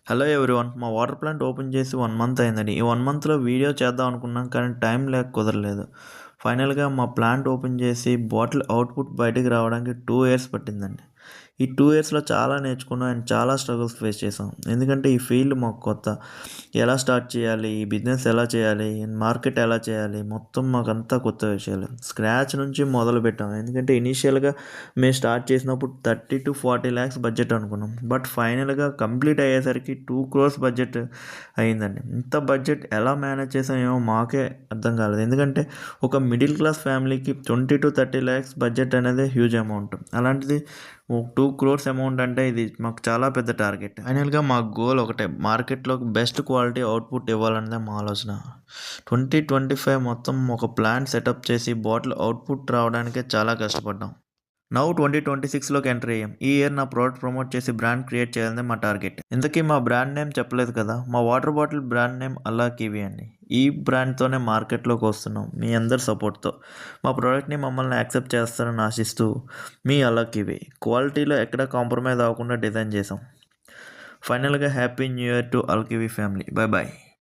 Hello everyone, మా water plant open చేసి 1 month అయిందండి. ఈ 1 మంత్‌లో వీడియో చేద్దాం అనుకున్నాం కానీ టైం లేక కుదరలేదు. ఫైనల్‌గా మా ప్లాంట్ ఓపెన్ చేసి బాటిల్ అవుట్‌పుట్ బయటికి రావడానికి 2 ఇయర్స్ పట్టిందండి. ఈ 2 ఇయర్స్‌లో చాలా నేర్చుకున్నాం అండ్ చాలా స్ట్రగుల్స్ ఫేస్ చేసాం. ఎందుకంటే ఈ ఫీల్డ్ మాకు కొత్త. ఎలా స్టార్ట్ చేయాలి, ఈ బిజినెస్ ఎలా చేయాలి, మార్కెట్ ఎలా చేయాలి, మొత్తం మాకంతా కొత్త విషయాలు. స్క్రాచ్ నుంచి మొదలుపెట్టాం. ఎందుకంటే ఇనీషియల్‌గా మేము స్టార్ట్ చేసినప్పుడు 30-40 లాక్స్ బడ్జెట్ అనుకున్నాం. బట్ ఫైనల్‌గా కంప్లీట్ అయ్యేసరికి 2 క్రోర్స్ బడ్జెట్ అయిందండి. ఇంత బడ్జెట్ ఎలా మేనేజ్ చేసామేమో మాకే అర్థం కాలేదు. ఎందుకంటే ఒక మిడిల్ క్లాస్ ఫ్యామిలీకి 20-30 లాక్స్ బడ్జెట్ అనేది హ్యూజ్ అమౌంట్. అలాంటిది 2 క్రోర్స్ అమౌంట్ అంటే ఇది మాకు చాలా పెద్ద టార్గెట్. ఫైనల్‌గా మా గోల్ ఒకటే, మార్కెట్‌లో బెస్ట్ క్వాలిటీ అవుట్‌పుట్ ఇవ్వాలన్నదే మా ఆలోచన. 2025 మొత్తం ఒక ప్లాన్ సెటప్ చేసి బాటిల్ అవుట్‌పుట్ రావడానికే చాలా కష్టపడ్డాం. నౌ 2026లోకి ఎంటర్ అయ్యాం. ఈ ఇయర్ నా ప్రోడక్ట్ ప్రమోట్ చేసి బ్రాండ్ క్రియేట్ చేయాలనే మా టార్గెట్. ఇంతకీ మా బ్రాండ్ నేమ్ చెప్పలేదు కదా. మా వాటర్ బాటిల్ బ్రాండ్ నేమ్ అల్లా కివి అండి. ఈ బ్రాండ్తోనే మార్కెట్లోకి వస్తున్నాం మీ అందరి సపోర్ట్తో. మా ప్రోడక్ట్ని మమ్మల్ని యాక్సెప్ట్ చేస్తారని ఆశిస్తూ మీ అల్లా కివి. క్వాలిటీలో ఎక్కడ కాంప్రమైజ్ అవ్వకుండా డిజైన్ చేసాం. ఫైనల్గా happy new year to all kiwi family. Bye bye.